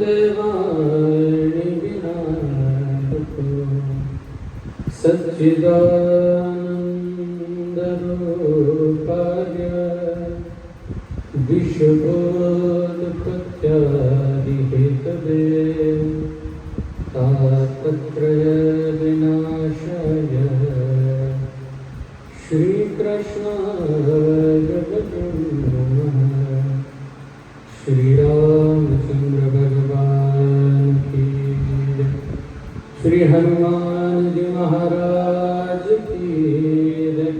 देवाणि विनायको सच्चिदानन्दरूपाय विश्वोत्पत्त्यादिहेतवे तापत्रय विनाशाय श्रीकृष्णाय नमः। श्री रामचंद्र भगवान की जय। श्री हनुमान जी महाराज की जय।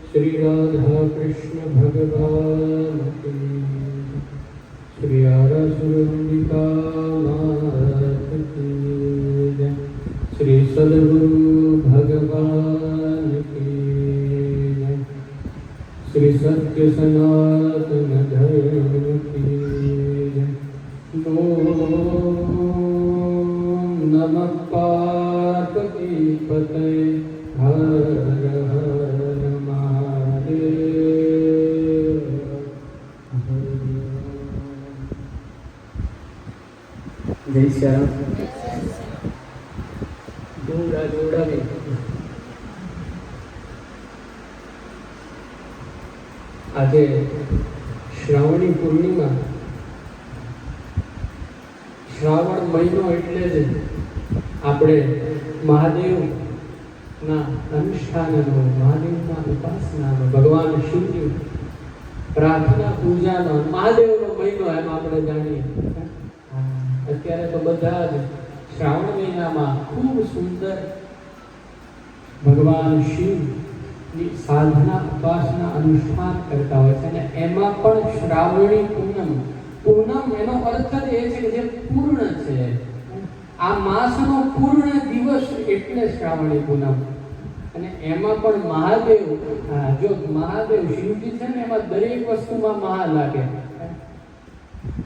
श्री राधा कृष्ण भगवान की जय। श्री आरासुरंबिका मात की जय। श्री सद्गुरु भगवान की जय। श्री सत्य सनातन धर्म की जय। ओम नमः पार्वतीपतये हर हर महादेव। जय श्री राम। जोड़ा जोड़ा में आज श्रावणी पूर्णिमा, श्रावण महीनो એટલે જ આપણે મહાદેવના અનુષ્ઠાનનો, મહાદેવના ઉપાસનાનો, ભગવાન શિવની પ્રાર્થના પૂજાનો મહાદેવનો મહિનો એમ આપણે જાણીએ। અત્યારે તો બધા જ શ્રાવણ મહિનામાં ખૂબ સુંદર ભગવાન શિવ साधना उपासना अनुष्ठान करता હોય છે અને એમાં પણ શ્રાવણી પૂનમ, પૂનમ એનો અર્થ જ એ છે કે જે પૂર્ણ છે। આ માસનો પૂર્ણ દિવસ એટલે શ્રાવણી પૂનમ। અને એમાં પણ મહાદેવ, જો મહાદેવ શિવજી છે ને એમાં દરેક વસ્તુમાં મહા લાગે।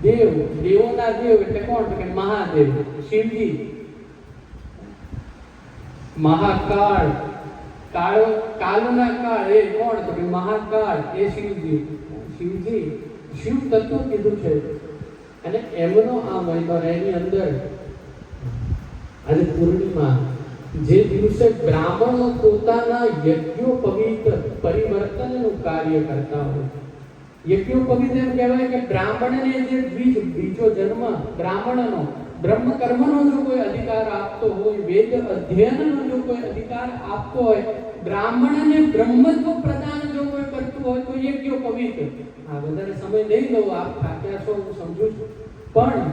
દેવ, દેવોના દેવ એટલે કોણ? કે મહાદેવ શિવજી। મહાકાળ, काल कालना काल ए कोण? तो महाकाल ए शिवजी। शिवजी शिव तत्व कीधुं छे અને એમનો આ મહિનો એની અંદર આજે પૂર્ણિમા, જે દિવસે બ્રાહ્મણો પોતાના યજ્ઞોપવિત પરિવર્તનનું કાર્ય કરતા હોય। યજ્ઞોપવિત એમ કહેવાય કે બ્રાહ્મણને જે બીજો જન્મ બ્રાહ્મણનો ब्रह्म कर्मनो जो कोई अधिकार आपतो होय, वेद अध्ययननो जो कोई अधिकार आपतो होय, ब्राह्मणने ब्रह्मत्व प्रदान जो कोई करतो होय तो यज्ञोपवीत। आ વધારે સમય નહીં લઉં, આપ થાક્યા છો હું સમજુ છું, પણ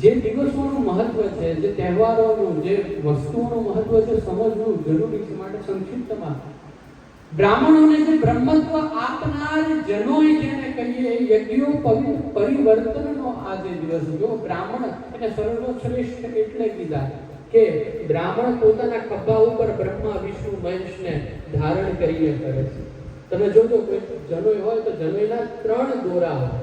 જે દિવસોનું મહત્વ છે, જે તહેવારોનું, જે વસ્તુઓનું મહત્વ છે સમજવું જરૂરી છે। માટે સંક્ષિપ્તમાં બ્રાહ્મણોને જે બ્રહ્મત્વ આપનાર જનોય જેને કહીએ યજ્ઞોપવિત પરિવર્તનનો આ જે દિવસ, જો બ્રાહ્મણ એને સર્વશ્રેષ્ઠ એટલે કીધા કે બ્રાહ્મણ પોતાના ખભા ઉપર બ્રહ્મા વિષ્ણુ મહેશને ધારણ કરીને કરે છે। તમે જોજો કોઈ જનોય હોય તો જનોયના 3 દોરા હોય।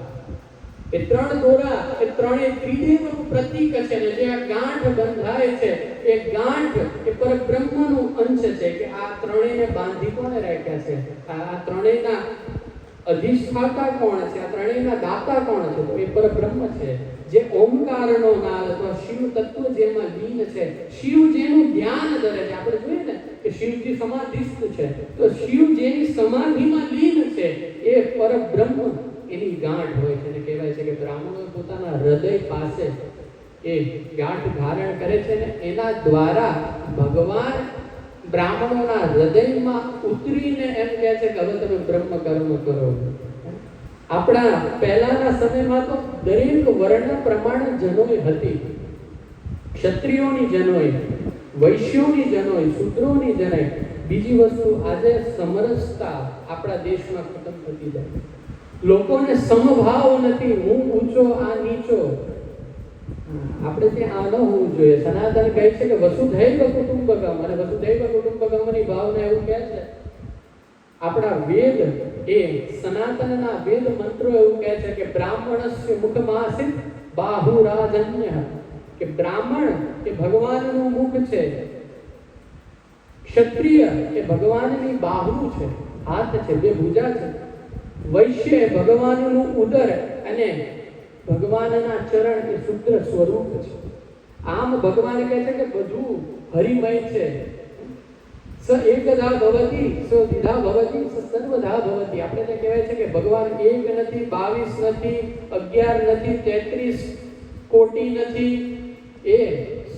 એ 3 દોરા એ ત્રણે ત્રિદેવનું પ્રતીક છે ને જે આ ગાંઠ બંધાય છે એ ગાંઠ એ પરબ્રહ્મનું અંશ છે કે આ ત્રણેયને બાંધી કોણે રાખ્યા છે? આ ત્રણેયના અધિષ્ઠાતા કોણ છે? આ ત્રણેયના દાતા કોણ છે? તો એ પરબ્રહ્મ છે, જે ઓમકારનો નાદ અથવા શિવ તત્વ જેમાં લીન છે। શિવ જેનું ધ્યાન ધરે છે, આપણે જોઈએ ને કે શિવજી સમાધિસ્થ છે, તો શિવ જેની સમાધિમાં લીન છે એ પરબ્રહ્મ એની ગાંઠ હોય છે। અને કહેવાય છે કે બ્રાહ્મણો પોતાના હૃદય પાસે એ ગાંઠ ધારણ કરે છે ને એના દ્વારા ભગવાન બ્રાહ્મણોના હૃદયમાં ઉતરીને એમ કહે છે કે હવે તમે બ્રહ્મ કર્મ કરો। આપણા પહેલાના સમયમાં તો દરેક વર્ણ પ્રમાણે જનોય હતી। ક્ષત્રિયોની જનોય, વૈશ્યોની જનોય, શૂદ્રોની જનોય। બીજી વસ્તુ આજે સમરસતા આપણા દેશમાં ખતમ થતી જાય। લોકોને સમભાવ નથી, હું ઊંચો આ નીચો। આપણે ત્યાં આ ન હોવું જોઈએ। સનાતન કહે છે કે વસુધૈવ કુટુંબકમ, અને વસુધૈવ કુટુંબકમની ભાવના એવું કહે છે। આપણા વેદ એ સનાતનના વેદ મંત્રો એવું કહે છે કે બ્રાહ્મણસ્ય મુખમાસિત બાહુરાજન્ય, કે બ્રાહ્મણ એ ભગવાનનું મુખ છે, ક્ષત્રિય એ ભગવાનની બાહુ છે, હાથ છે, બે ભુજા છે, વૈશ્ય ભગવાનનું ઉદર અને ભગવાનના ચરણ એ શુદ્ર સ્વરૂપ છે. આમ ભગવાન કહે છે કે બધું હરિમય છે. સ એકદા ભવતી સ વિધા ભવતી સ સર્વધા ભવતી. આપણે તે કહેવાય છે કે ભગવાન એક નથી, 22 નથી, 11 નથી, 33 કોટી નથી. એ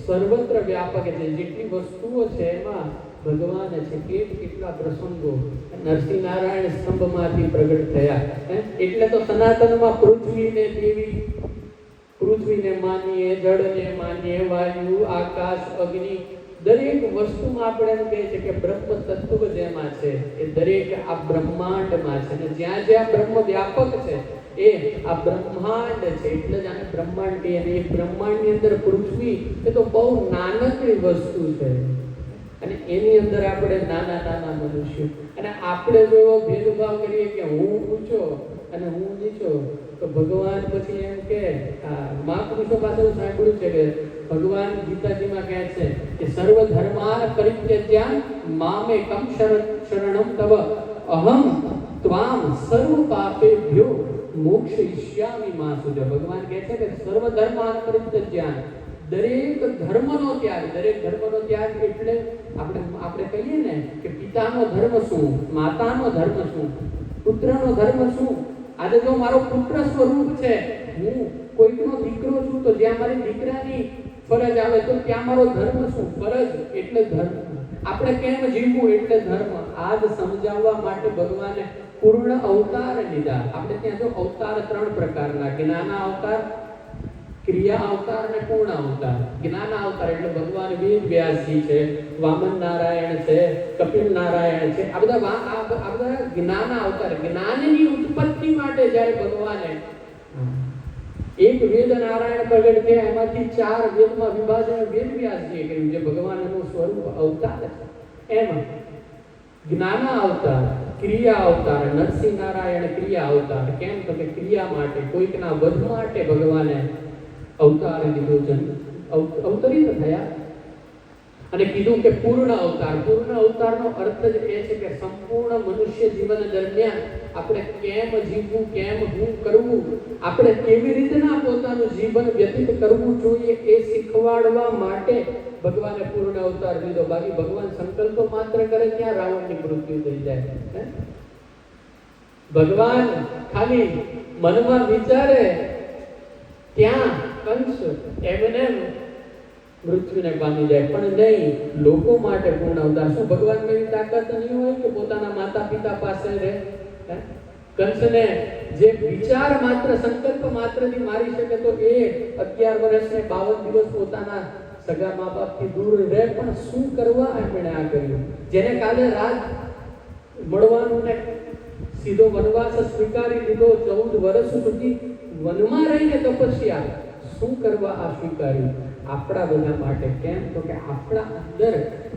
સર્વત્ર વ્યાપક છે. જેટલી વસ્તુઓ છે એમાં ભગવાન છે. કેટલા પ્રસંગો નરસિંહ નારાયણ સ્તંભમાંથી પ્રગટ થયા. એટલે તો સનાતનમાં પૃથ્વીને દેવી, પૃથ્વીને માનીએ, જળને માનીએ, વાયુ, આકાશ, અગ્નિ, દરેક વસ્તુમાં આપણે એમ કહે છે કે બ્રહ્મ તત્વ જેમાં છે એ દરેક આ બ્રહ્માંડમાં છે. અને જ્યાં જ્યાં બ્રહ્મ વ્યાપક છે એ આ બ્રહ્માંડ છે. એટલે જ આને બ્રહ્માંડ કહે. અને એ બ્રહ્માંડની અંદર પૃથ્વી એ તો બહુ નાનકડી વસ્તુ છે. અને એની અંદર આપણે નાના નાના મનુષ્યો. અને આપણે જો એવો ભેદભાવ કરીએ કે હું ઊંચો અને હું નીચો, તો ભગવાન પછી એમ કે મહાપુરુષો પાસે હું સાંભળ્યું છે કે ભગવાન ગીતાજીમાં કહે છે કે સર્વ ધર્માન પરિત્યજ્ય મામેકમ શરણમ તવ અહમ ત્વામ સર્વ પાપેભ્યો મોક્ષયિષ્યામિ મા સુધા. ભગવાન કહે છે કે સર્વ ધર્માન પરિત્યજ્ય, દરેક ધર્મનો ત્યાગ. દરેક ધર્મનો ત્યાગ એટલે આપણે કહીએ ને કે પિતાનો ધર્મ શું, માતાનો ધર્મ શું, પુત્રનો ધર્મ શું. આજે જો મારો પુત્ર સ્વરૂપ છે, હું કોઈકનો દીકરો છું, તો જ્યાં મારી દીકરાની ફરજ આવે તો ત્યાં મારો ધર્મ શું. ફરજ એટલે ધર્મ. આપણે કેમ જીવવું એટલે ધર્મ. આ જ સમજાવવા માટે ભગવાને પૂર્ણ અવતાર લીધા. આપણે ત્યાં જો અવતાર 3 પ્રકારના: જ્ઞાન અવતાર, ક્રિયા અવતાર અને પૂર્ણ અવતાર. જ્ઞાન અવતાર એટલે ભગવાન વેદ વ્યાસજી છે, વામન નારાયણ છે, કપિલ નારાયણ છે. આ બધા જ્ઞાન અવતાર. જ્ઞાનની ઉત્પત્તિ માટે જ્યારે ભગવાને એક વેદ નારાયણ પ્રગટ થયા, એમાંથી 4 વેદમાં વિભાજન વેદ વ્યાસજીએ કર્યું, જે ભગવાનનું સ્વરૂપ અવતાર છે. એમ જ્ઞાન અવતાર, ક્રિયા અવતાર, નરસિંહ નારાયણ ક્રિયા અવતાર. કેમ તો કે ક્રિયા માટે, કોઈકના વધ માટે ભગવાને અવતાર લીધો, અવતરિત થયા. અને કીધું કે પૂર્ણ અવતાર. પૂર્ણ અવતારનો અર્થ જ એ છે કે સંપૂર્ણ મનુષ્ય જીવન દરમિયાન આપણે કેમ જીવવું, કેમ શું કરવું, આપણે કેવી રીતના પોતાનું જીવન વ્યતીત કરવું જોઈએ એ શીખવાડવા માટે ભગવાને પૂર્ણ અવતાર લીધો. બાકી ભગવાન સંકલ્પ માત્ર કરે ત્યાં રાવણની મૃત્યુ થઈ જાય. ભગવાન ખાલી મનમાં વિચારે ત્યાં કંસ એમને મૃત્યુને પામી જાય, પણ નહીં, લોકો માટે પૂર્ણ અવતાર. શું ભગવાન એવી તાકાત નહીં હોય કે પોતાના માતા પિતા પાસે રહે? કંસને જે વિચાર માત્ર, સંકલ્પ માત્રથી મારી શકે, તો એ 11 વર્ષને 52 દિવસ પોતાના સગા મા બાપથી દૂર રહે. પણ શું કરવા એમણે આ કર્યું? જેને કાલે રાજ મળવાનું ને સીધો વનવાસ સ્વીકારી લીધો, 14 વર્ષ સુધી વનમાં રહીને તપસ્યા, શું કરવા આ સ્વીકાર્યું? આપણા બધા માટે. કેમ તો કે આપણા અંદર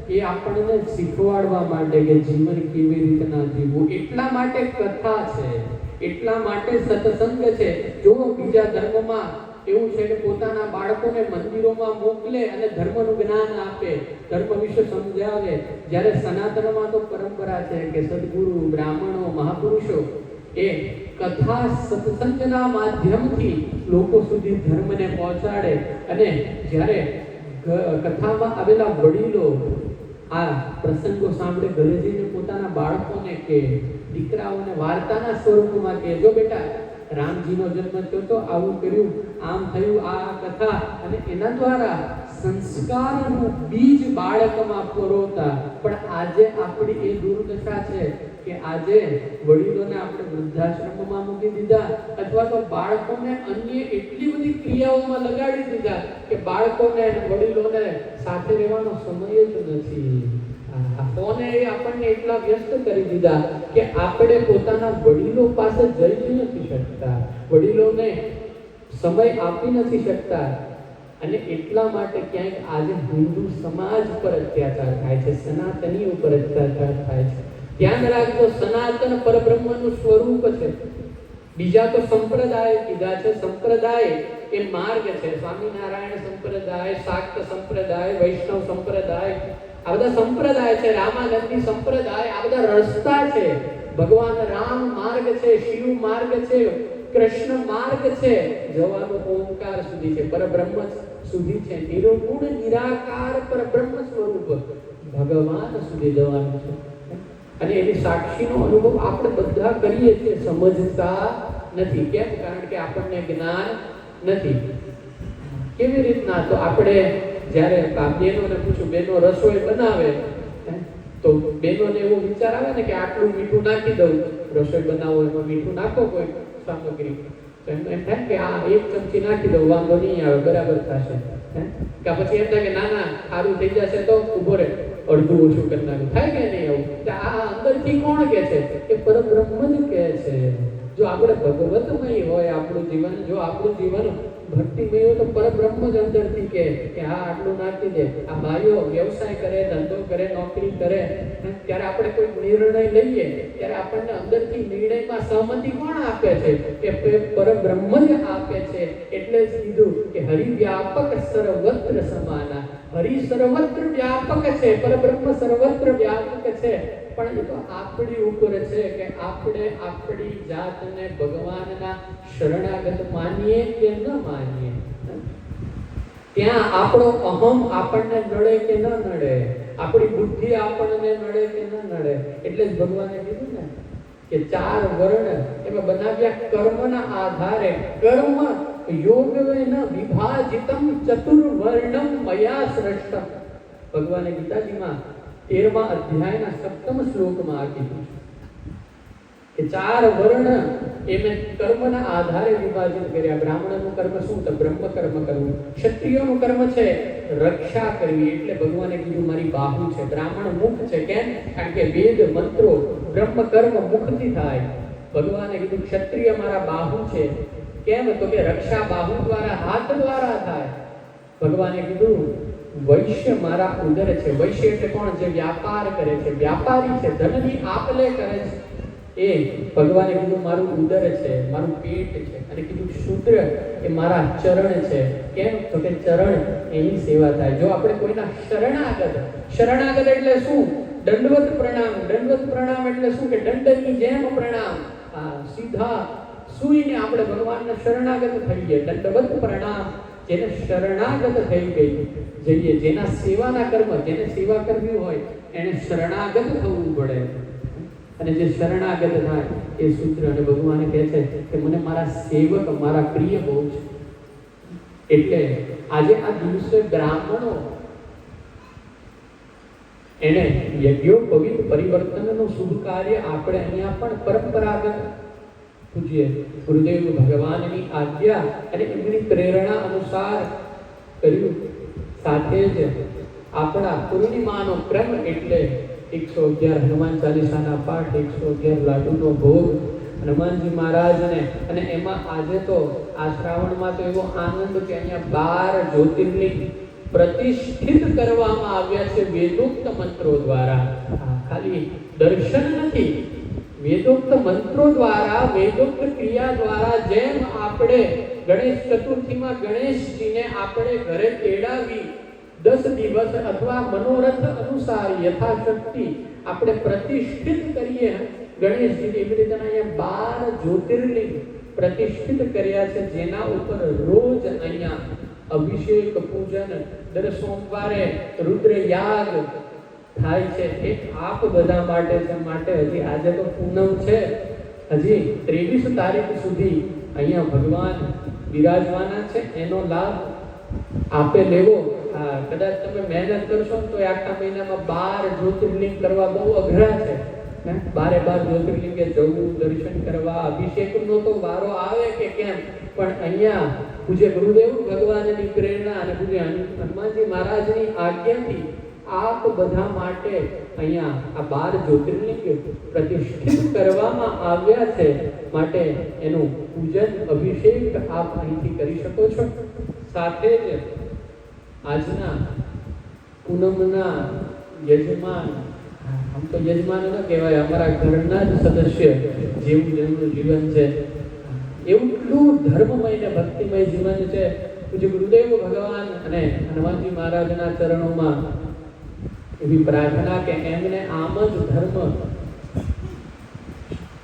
એ આપણને શીખવાડવા માટે કે જીવન કેવી રીતના જીવવું. એટલા માટે કથા છે, એટલા માટે સત્સંગ છે. જો બીજા ધર્મમાં એવું છે કે પોતાના બાળકોને મંદિરોમાં મોકલે અને ધર્મનું જ્ઞાન આપે, ધર્મ વિશે સમજાવે, જ્યારે સનાતનમાં તો પરંપરા છે કે સદગુરુ, બ્રાહ્મણો, મહાપુરુષો એ કથા સત્સંગના માધ્યમથી લોકો સુધી ધર્મને પહોંચાડે. અને જ્યારે કથામાં આવેલા વડીલો આ પ્રસંગો સાંભળે, ઘરે જઈને પોતાના બાળકોને કે દીકરાઓને વાર્તાના સ્વરૂપમાં કે જો બેટા રામજીનો જન્મ થયો તો આવું કર્યું, આમ થયું, આ કથા. અને એના દ્વારા સંસ્કારનું બીજ બાળકમાં પરોતા. પણ આજે આપણી એ દુર્દશા છે કે આજે વડીલોને આપણે વૃદ્ધાશ્રમમાં મૂકી દીધા, અથવા તો બાળકોને અન્ય એટલી બધી ક્રિયાઓમાં લગાડી દીધા કે બાળકોને વડીલોને સાથે રહેવાનો સમય જ નથી. ફોને આપણને એટલા વ્યસ્ત કરી દીધા કે આપણે પોતાના વડીલો પાસે જઈ નથી શકતા, વડીલોને સમય આપી નથી શકતા. અને એટલા માટે ક્યાંક આજે હિન્દુ સમાજ પર અત્યાચાર થાય છે, સનાતની ઉપર અત્યાચાર થાય છે. ધ્યાન રાખજો, સનાતન પરબ્રહ્મનું સ્વરૂપ છે. બીજા તો સંપ્રદાય કીધા છે. સંપ્રદાય એ માર્ગ છે. સ્વામિનારાયણ સંપ્રદાય, શાક્ત સંપ્રદાય, વૈષ્ણવ સંપ્રદાય, આ બધા સંપ્રદાય છે. રામાનંદી સંપ્રદાય, આ બધા રસ્તા છે. ભગવાન રામ માર્ગ છે, શિવ માર્ગ છે, કૃષ્ણ માર્ગ છે જવાનો ઓમકાર સુધી છે, પરબ્રહ્મ સુધી છે, નિર્ગુણ નિરાકાર પરબ્રહ્મ સ્વરૂપ ભગવાન સુધી જવાનું છે. અને એની સાક્ષીનો અનુભવ આપણે બધા કરીએ છીએ, સમજતા નથી. કેમ? કારણ કે આપણને જ્ઞાન નથી. કેવી રીતના? તો આપણે જ્યારે બહેનોને પૂછું, બહેનો રસોઈ બનાવે તો બહેનોને એવો વિચાર આવે ને કે આટલું મીઠું નાખી દઉં, રસોઈ બનાવો એમાં મીઠું નાખો કોઈ સામગ્રી, તો એમ થાય કે આ 1 ચમચી નાખી દઉં, વાંધો નહીં આવે, બરાબર થશે. કે પછી એમ થાય કે ના ના સારું થઈ જશે તો ઉભો રહે, અડધું ઓછું કરી નાખું. થાય કે નહીં આવું? આ અંદરથી કોણ કહે છે? કે પરબ્રહ્મ જ કહે છે. જો આપણે ભગવતમય હોય આપણું જીવન, જો આપણું જીવન ભક્તિમય હોય તો પરબ્રહ્મ જ અંદરથી કહે કે હા આટલું નાખી દે. આ ભાઈઓ વ્યવસાય કરે, ધંધો કરે, નોકરી કરે, ત્યારે આપણે કોઈ નિર્ણય લઈએ ત્યારે આપણને અંદરથી નિર્ણયમાં સહમતિ કોણ આપે છે? કે પરબ્રહ્મ જ આપે છે. એટલે જ કીધું કે હરિવ્યાપક સર્વત્ર સમાના. હરિ સર્વત્ર વ્યાપક છે, પરબ્રહ્મ સર્વત્ર વ્યાપક છે. પણ એ તો આપણી ઉપર છે કે આપણે આપણી જાતને ભગવાનના શરણાગત માનીએ કે ન માનીએ. ત્યાં આપણો અહમ આપણને નડે કે ન નડે, આપણી બુદ્ધિ આપણને નડે કે ન નડે. એટલે જ ભગવાને કીધું ને કે 4 વર્ણ એમાં બનાવ્યા કર્મના આધારે. કર્મ યોગેન વિભાજિતમ ચતુર્વર્ણમ મયા સૃષ્ટમ. ભગવાને ગીતાજીમાં 13મા અધ્યાયના 7મ શ્લોકમાં આ કીધું કે 4 વર્ણ એ મેં કર્મના આધારે વિભાજન કર્યા. બ્રાહ્મણનું કર્મ શું? તો બ્રહ્મ કર્મ કરવું. ક્ષત્રિયોનું કર્મ છે રક્ષા કરવી. એટલે ભગવાને કીધું મારી બાહુ છે. બ્રાહ્મણ મુખ છે. કેમ? કારણ કે વેદ મંત્રો બ્રહ્મ કર્મ મુખથી થાય. ભગવાને કીધું ક્ષત્રિય મારા બાહુ છે. કેમ? તો કે રક્ષા બાહુ દ્વારા, હાથ દ્વારા થાય. ભગવાને કીધું વૈશ્ય મારા ઉદર છે. વૈશ્ય એટલે કોણ? જે વ્યાપાર કરે છે, વ્યાપારી છે, ધનની આપ-લે કરે છે. એ ભગવાને કીધું મારું ઉદર છે, મારું પેટ છે. અને કીધું શૂદ્ર એ મારા ચરણ છે. કેમ? તો કે ચરણ એની સેવા થાય. જો આપણે કોઈના શરણાગત એટલે શું? દંડવત પ્રણામ. દંડવત પ્રણામ એટલે શું? કે દંડની જેમ પ્રણામ. સીધા સુઈને આપણે ભગવાનના શરણાગત થઈએ. દંડવત પ્રણામ. જેને શરણાગત થઈ ગઈ જઈએ, જેના સેવાના કર્મ, જેને સેવા કરવી હોય એને શરણાગત થવું પડે. અને જે શરણાગત થાય એ સૂત્ર. અને ભગવાન કહે છે કે મને મારા સેવક, મારા પ્રિય બહુ છે. એટલે આજે આ દિવસે બ્રાહ્મણો એને યજ્ઞોપવિત પરિવર્તનનું શુભ કાર્ય આપણે અહીંયા પણ પરંપરાગત પૂજ્ય ગુરુદેવ ભગવાનની આજ્ઞા અને એમની પ્રેરણા અનુસાર કર્યું. સાથે જ આપણા પૂર્ણિમાનો ક્રમ એટલે 111 હનુમાન ચાલીસાના પાઠ, 111 લાડુનો ભોગ હનુમાનજી મહારાજને. અને એમાં આજે તો આ શ્રાવણમાં તો એવો આનંદ કે અહીંયા 12 જ્યોતિર્લિંગ પ્રતિષ્ઠિત કરવામાં આવ્યા છે વેદોક્ત મંત્રો દ્વારા. ખાલી દર્શન નથી, વેદોક્ત મંત્રો દ્વારા, વેદોક્ત ક્રિયા દ્વારા. જેમ આપણે ગણેશ ચતુર્થીમાં ગણેશજીને આપણે ઘરે તેડાવી 10 દિવસ અથવા મનોરથ અનુસાર યથાશક્તિ આપણે પ્રતિષ્ઠિત કરીએ ગણેશજીને, એવી રીતે અહીંયા 12 જ્યોતિર્લિંગ પ્રતિષ્ઠિત કર્યા છે, જેના ઉપર રોજ અહીંયા અભિષેક, પૂજન, દર સોમવારે રુદ્ર યાગ થાય છે. એ આપ બધા માટે છે. માટે હજી આજે તો પૂનમ છે, હજી 23 તારીખ સુધી અહીંયા ભગવાન બિરાજવાના છે. એનો લાભ આપે લેવો. કદાચ તમે મહેનત કરશો તો આખા મહિનામાં 12 જ્યોતિર્લિંગ કરવા બહુ અઘરા છે. 12 જ્યોતિર્લિંગે જવું, દર્શન કરવા, અભિષેકનો તો વારો આવે કે કેમ, પણ અહીંયા પૂજ્ય ગુરુદેવ ભગવાનની પ્રેરણા અને પૂજ્ય હનુમાનજી મહારાજની આજ્ઞાથી આપ બધા માટે અહીંયા આ 12 જ્યોતિર્લિંગ પ્રતિષ્ઠિત કરવામાં આવ્યા છે. માટે એનું પૂજન, અભિષેક આપ અહીંથી કરી શકો છો. સાથે જ આજના પૂનમના યજમાન, આમ તો યજમાન ન કહેવાય, અમારા ઘરના જ સદસ્ય જેવું જેમનું જીવન છે, એટલું ધર્મમય ને ભક્તિમય જીવન છે. પૂજ્ય ગુરુદેવ ભગવાન અને હનુમાનજી મહારાજના ચરણોમાં એવી પ્રાર્થના કે એમને આમ જ ધર્મ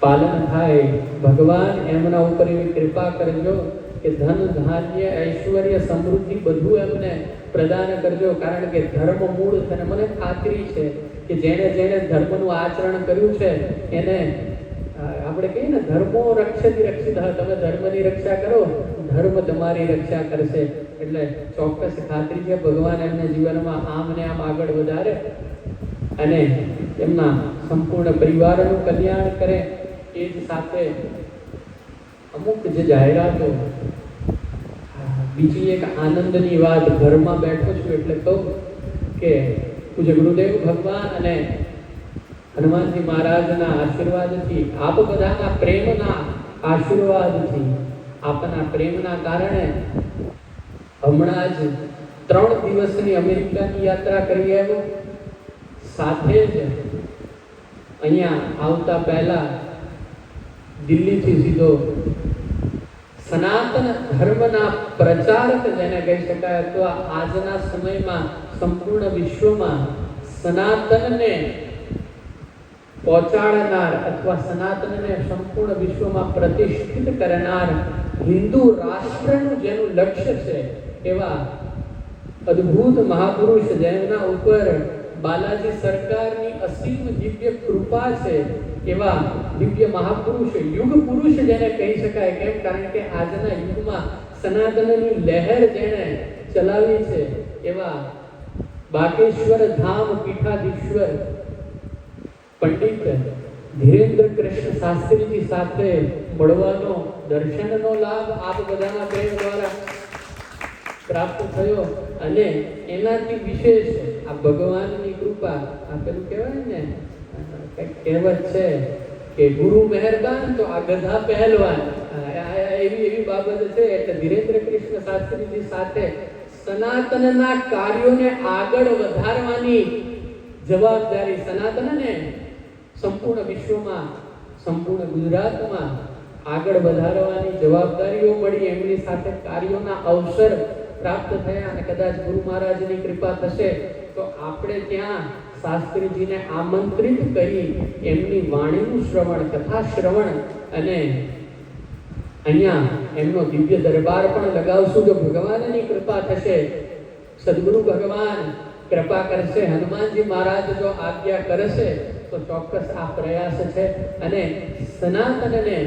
પાલન થાય. ભગવાન એમના ઉપર એવી કૃપા કરજો કે ધન ધાન્ય ઐશ્વર્ય સમૃદ્ધિ બધું એમને પ્રદાન કરજો. કારણ કે ધર્મ મૂળ છે અને મને ખાતરી છે કે જેણે જેણે ધર્મનું આચરણ કર્યું છે એને આપણે કહીએ ને ધર્મો રક્ષતી રક્ષિત. તમે ધર્મની રક્ષા કરો, ધર્મ તમારી રક્ષા કરશે. એટલે ચોક્કસ ખાતરી છે ભગવાન એમને જીવનમાં આમ ને આમ આગળ વધારે અને એમના સંપૂર્ણ પરિવારનું કલ્યાણ કરે. એ જ સાથે અમુક જે જાહેરાતો, બીજી એક આનંદની વાત, ઘરમાં બેઠો છું એટલે કહું કે પૂજ્ય ગુરુદેવ ભગવાન અને હનુમાનજી મહારાજના આશીર્વાદથી, આપ બધાના પ્રેમના આશીર્વાદથી, આપના પ્રેમના કારણે હમણાં જ 3 દિવસની અમેરિકાની યાત્રા કરી આવ્યો. સાથે જ અહીંયા આવતા પહેલા દિલ્હીથી સીધો સનાતન ધર્મના પ્રચારક જેને કહી શકાય અથવા આજના સમયમાં સંપૂર્ણ વિશ્વમાં સનાતનને પહોંચાડનાર અથવા સનાતનને સંપૂર્ણ વિશ્વમાં પ્રતિષ્ઠિત કરનાર હિન્દુ રાષ્ટ્રનું જેનું લક્ષ્ય છે એવા અદ્ભુત મહાપુરુષ જેમના ઉપર બાલાજી સરકારની અસીમ દિવ્ય કૃપા છે એવા દિવ્ય મહાપુરુષ, યુગ પુરુષ જેને કહી શકાય. કેમ? કારણ કે આજના યુગમાં સનાતનની લહેર જેણે ચલાવી છે એવા બાકેશ્વર ધામ પીઠાધીશ્વર પંડિત ધીરેન્દ્ર કૃષ્ણ શાસ્ત્રીજી સાથે મળવાનો, દર્શનનો લાભ આપ બધાના પ્રેમ દ્વારા પ્રાપ્ત થયો. અને એનાથી વિશેષ આ ભગવાનની કૃપા, આ પેલું કહેવાય ને કહેવત છે કે ગુરુ મહેરબાન તો આ ગધા પહેલવાન, એવી બાબત છે. એટલે ધીરેન્દ્ર કૃષ્ણ શાસ્ત્રીજી સાથે સનાતનના કાર્યોને આગળ વધારવાની જવાબદારી, સનાતનને સંપૂર્ણ વિશ્વમાં, સંપૂર્ણ ગુજરાતમાં આગળ વધારવાની જવાબદારીઓ મળી. એમની સાથે કાર્યોના અવસર પ્રાપ્ત થયા અને કદાચ ગુરુ મહારાજની કૃપા થશે તો આપણે ત્યાં શાસ્ત્રીજીને આમંત્રિત કરી એમની વાણીનું શ્રવણ, કથા શ્રવણ અને અહીંયા એમનો દિવ્ય દરબાર પણ લગાવશું. જો ભગવાનની કૃપા થશે, સદગુરુ ભગવાન કૃપા કરશે, હનુમાનજી મહારાજ જો આજ્ઞા કરશે તો ચોક્કસ આ પ્રયાસ છે. અને સનાતનને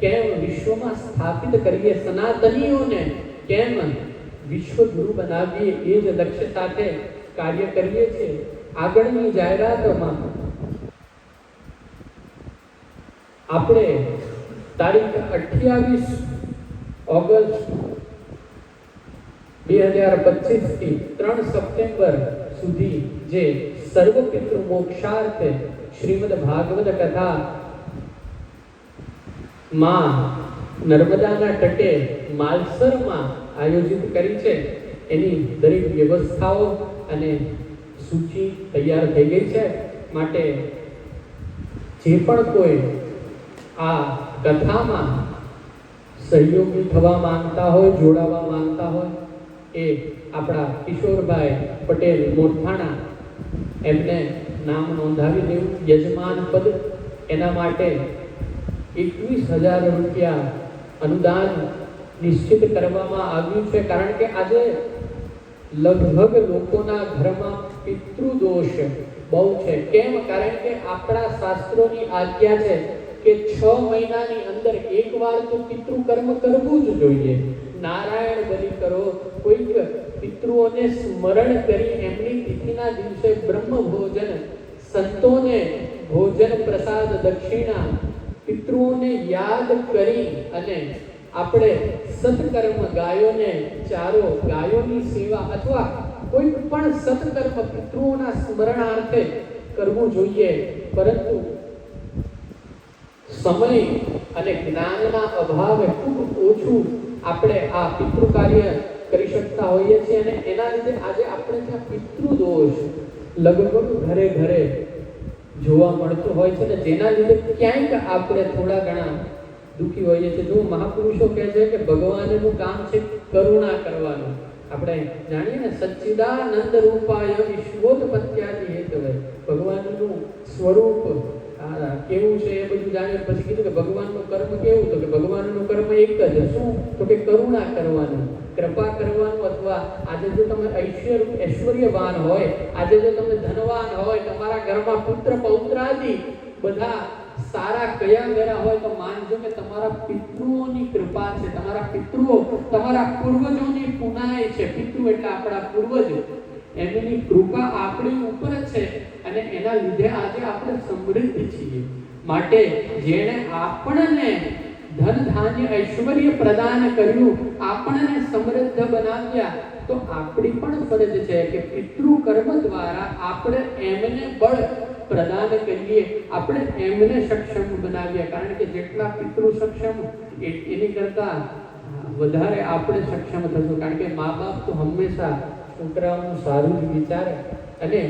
કેમ વિશ્વમાં સ્થાપિત કરીએ, સનાતનીઓને કેમ વિશ્વગુરુ બનાવીએ, એ જ લક્ષ્ય સાથે કાર્ય કરીએ છીએ. આગળની જાહેરાતમાં આપણે તારીખ 28 ઓગસ્ટ 2025 થી 3 સપ્ટેમ્બર સુધી જે સર્વપિતૃ મોક્ષાર્થે શ્રીમદ ભાગવત કથા માં નર્મદાના તટે માલસરમાં આયોજિત કરી છે, એની દરેક વ્યવસ્થાઓ અને સૂચિ તૈયાર થઈ ગઈ છે. માટે જે પણ કોઈ આ કથામાં સહયોગી થવા માંગતા હોય, જોડાવા માંગતા હોય, એ આપણા કિશોરભાઈ પટેલ મોરથાણા એમને નામ નોંધાવી દેવું, યજમાન પદ. એના માટે 21,000 રૂપિયા અનુદાન નિશ્ચિત કરવામાં આવ્યું છે. કારણ કે આજે લગભગ લોકોના ઘરમાં પિતૃદોષ બહુ છે. કેમ? કારણ કે આપણા શાસ્ત્રોની આજ્ઞા છે કે 6 મહિનાની અંદર એકવાર તો પિતૃકર્મ કરવું જ જોઈએ. નારાયણ બલિ કરો, કોઈક પિતૃઓને સ્મરણ કરી એમની તિથિના દિવસે બ્રહ્મ ભોજન, સંતોને ભોજન પ્રસાદ દક્ષિણા, પિતૃઓને યાદ કરી અને આપણે સત્કર્મ, ગાયોને ચારો, ગાયોની સેવા અથવા કોઈ પણ સત્કર્મ પિતૃઓના સ્મરણાર્થે કરવું જોઈએ. પરંતુ સમય અને જ્ઞાનના અભાવે ખૂબ ઓછું આપણે આ પિતૃ કાર્ય કરી શકતા હોઈએ છીએ અને એના લીધે આજે આપણે ત્યાં પિતૃદોષ લગભગ ઘરે ઘરે જોવા મળતું હોય છે ને જેના લીધે ક્યાંક આપણે થોડા ઘણા દુઃખી હોઈએ છીએ. જો મહાપુરુષો કહે છે કે ભગવાનનું કામ છે કરુણા કરવાનું. આપણે જાણીએ ને સચ્ચિદાનંદ રૂપાય વિશ્વોત્પત્યાદિ હેતવે, ભગવાનનું સ્વરૂપ આ કેવું છે એ બધું જાણ્યું પછી કીધું કે ભગવાનનું કર્મ કેવું, તો કે ભગવાનનું કર્મ એક જ, શું? તો કે કરુણા કરવાનું, કૃપા કરવાનું. અથવા આજે જો તમે ઐશ્વર્યવાન હોય, આજે જો તમે ધનવાન હોય, તમારા ઘરમાં પુત્ર પૌત્રાદિ બધા સારા કયા ગયા હોય, તો માનજો કે તમારા પિતૃઓની કૃપા છે. તમારા પિતૃઓ તમારા પૂર્વજોની પુનાય છે. પિતૃ એટલે આપણા પૂર્વજ, એમની કૃપા આપણી ઉપર છે અને એના લીધે આજે આપણે સમૃદ્ધ છીએ. માટે જેણે આપણને ધન ધાન્ય ઐશ્વર્ય પ્રદાન કર્યું, આપણને સમૃદ્ધ બનાવ્યા, તો આપણી પણ ફરજ છે કે પિતૃ કર્મ દ્વારા આપણે એમને બળ પ્રદાન કરીએ, આપણે એમને સક્ષમ બનાવીએ. કારણ કે જેટલા પિતૃ સક્ષમ એની કરતા વધારે આપણે સક્ષમ થશું. કારણ કે મા બાપ તો હંમેશા છોકરાઓનું સારું જ વિચારે. અને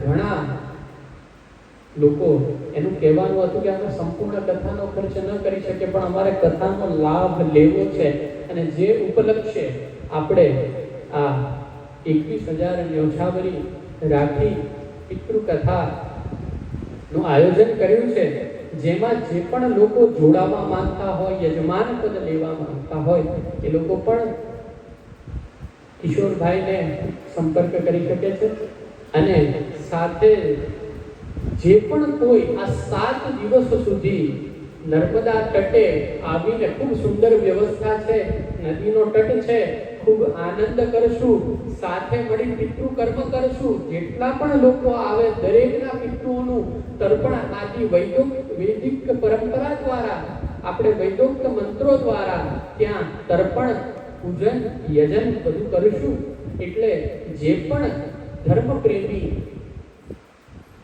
ઘણા લોકો એનું કહેવાનું હતું કે અમે સંપૂર્ણ કથાનો ખર્ચ ન કરી શકીએ, પણ અમારે કથાનો લાભ લેવો છે. અને જે ઉપલક્ષે આપણે આ 21,000 ન્યોછાવરી રાખી પિતૃ કથાનું આયોજન કર્યું છે, જેમાં જે પણ લોકો જોડાવા માંગતા હોય, યજમાન પદ લેવા માંગતા હોય, એ લોકો પણ કિશોરભાઈને સંપર્ક કરી શકે છે. અને સાથે જે પણ કોઈ આ 7 દિવસ સુધી નર્મદા તટે આવીને, ખૂબ સુંદર વ્યવસ્થા છે, નદીનો તટ છે, ખૂબ આનંદ કરશું, સાથે મળી પિતૃ કર્મ કરશું. જેટલા પણ લોકો આવે દરેકના પિતૃઓનું તર્પણ આદિ વૈદિક પરંપરા દ્વારા, આપણે વૈદોક્ત મંત્રો દ્વારા ત્યાં તર્પણ, પૂજન, યજન બધું કરીશું. એટલે જે પણ ધર્મ પ્રેમી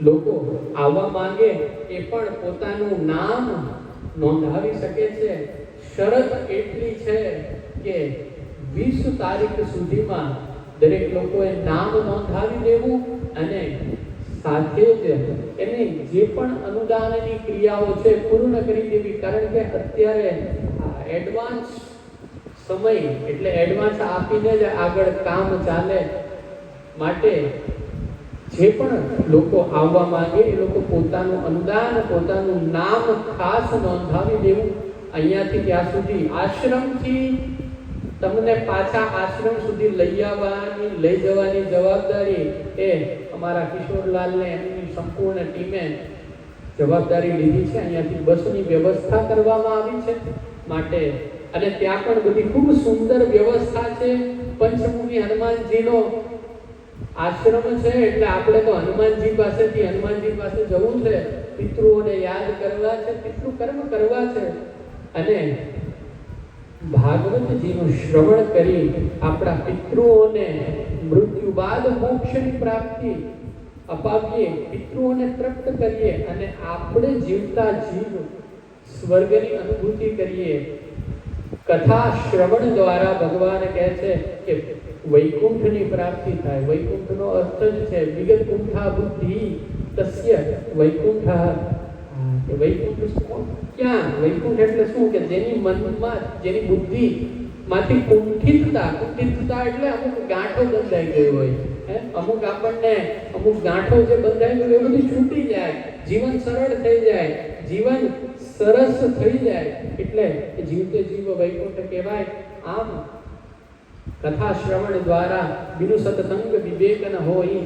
લોકો આવવા માંગે એ પણ પોતાનું નામ નોંધાવી શકે છે. શરત એટલી છે કે 20 તારીખ સુધીમાં દરેક લોકોએ નામ નોંધાવી દેવું અને સાથે જ એની જે પણ અનુદાનની ક્રિયાઓ છે પૂર્ણ કરી દેવી. કારણ કે અત્યારે એડવાન્સ સમય એટલે એડવાન્સ આપીને જ આગળ કામ ચાલે. માટે જે પણ લોકો આવવા માંગે એ લોકો પોતાનું અનુદાન, પોતાનું નામ ખાસ નોંધાવી દેવું. અહીંયાથી ત્યાં સુધી આશ્રમથી તમને પાછા આશ્રમ સુધી લઈ જવાની જવાબદારી એ અમારા કિશોરલાલને એમની સંપૂર્ણ ટીમે જવાબદારી લીધી છે. અહીંયાથી બસની વ્યવસ્થા કરવામાં આવી છે. માટે અને ત્યાં પણ બધી ખૂબ સુંદર વ્યવસ્થા છે. પંચમુખી હનુમાનજીનો આશ્રમ છે, એટલે આપણે તો હનુમાનજી પાસે જવું છે, પિતૃઓને યાદ કરવા છે, પિતૃ કર્મ કરવા છે અને ભાગવતજીનું શ્રવણ કરી આપણા પિતૃઓને મૃત્યુ બાદ મોક્ષની પ્રાપ્તિ અપાવીએ, પિતૃઓને તૃપ્ત કરીએ અને આપણે જીવતા જીવ સ્વર્ગની અનુભૂતિ કરીએ. કથા શ્રવણ દ્વારા ભગવાન કહે છે કે વૈકુંઠની પ્રાપ્તિ થાય. વૈકુંઠનો અર્થ જ છે વિગત કુંઠા બુદ્ધિ તસ્ય વૈકુંઠ. વૈકુંઠ ક્યાં? વૈકુંઠ એટલે શું? કે જેની મનમાં, જેની બુદ્ધિ માંથી કુંઠિતતા એટલે અમુક ગાંઠો બંધાઈ ગઈ હોય, અમુક આપણને અમુક ગાંઠો જે બંધાઈ ગઈ એ બધી છૂટી જાય, જીવન સરળ થઈ જાય, જીવન સરસ થઈ જાય, એટલે જીવતે જીવ વૈકુંઠ કહેવાય. આમ કથા શ્રવણ દ્વારા બિનુ સત્સંગ વિવેક ન હોય,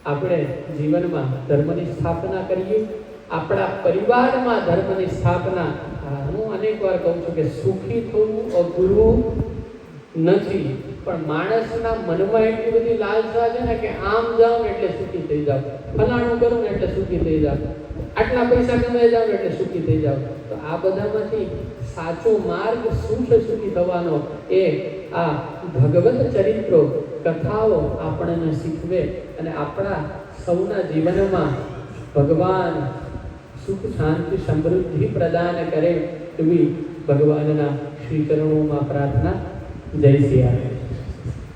આપણે જીવનમાં ધર્મની સ્થાપના કરીએ, આપણા પરિવારમાં ધર્મની સ્થાપના. હું અનેક વાર કહું છું કે સુખી થવું અઘરું નથી, પણ માણસના મનમાં એટલી બધી લાલસા છે ને કે આમ જાઉં એટલે સુખી થઈ જાવ, ફલાણું કરું એટલે સુખી થઈ જાવ, આટલા પૈસા કમાઈ જાવ એટલે સુખી થઈ જાવ. તો આ બધામાંથી સાચો માર્ગ શું છે સુખી થવાનો? એ આ ભગવત ચરિત્રો, કથાઓ આપણને શીખવે અને આપણા સૌના જીવનમાં ભગવાન સુખ શાંતિ સમૃદ્ધિ પ્રદાન કરે એવી ભગવાનના શ્રી ચરણોમાં પ્રાર્થના. જય સિયા.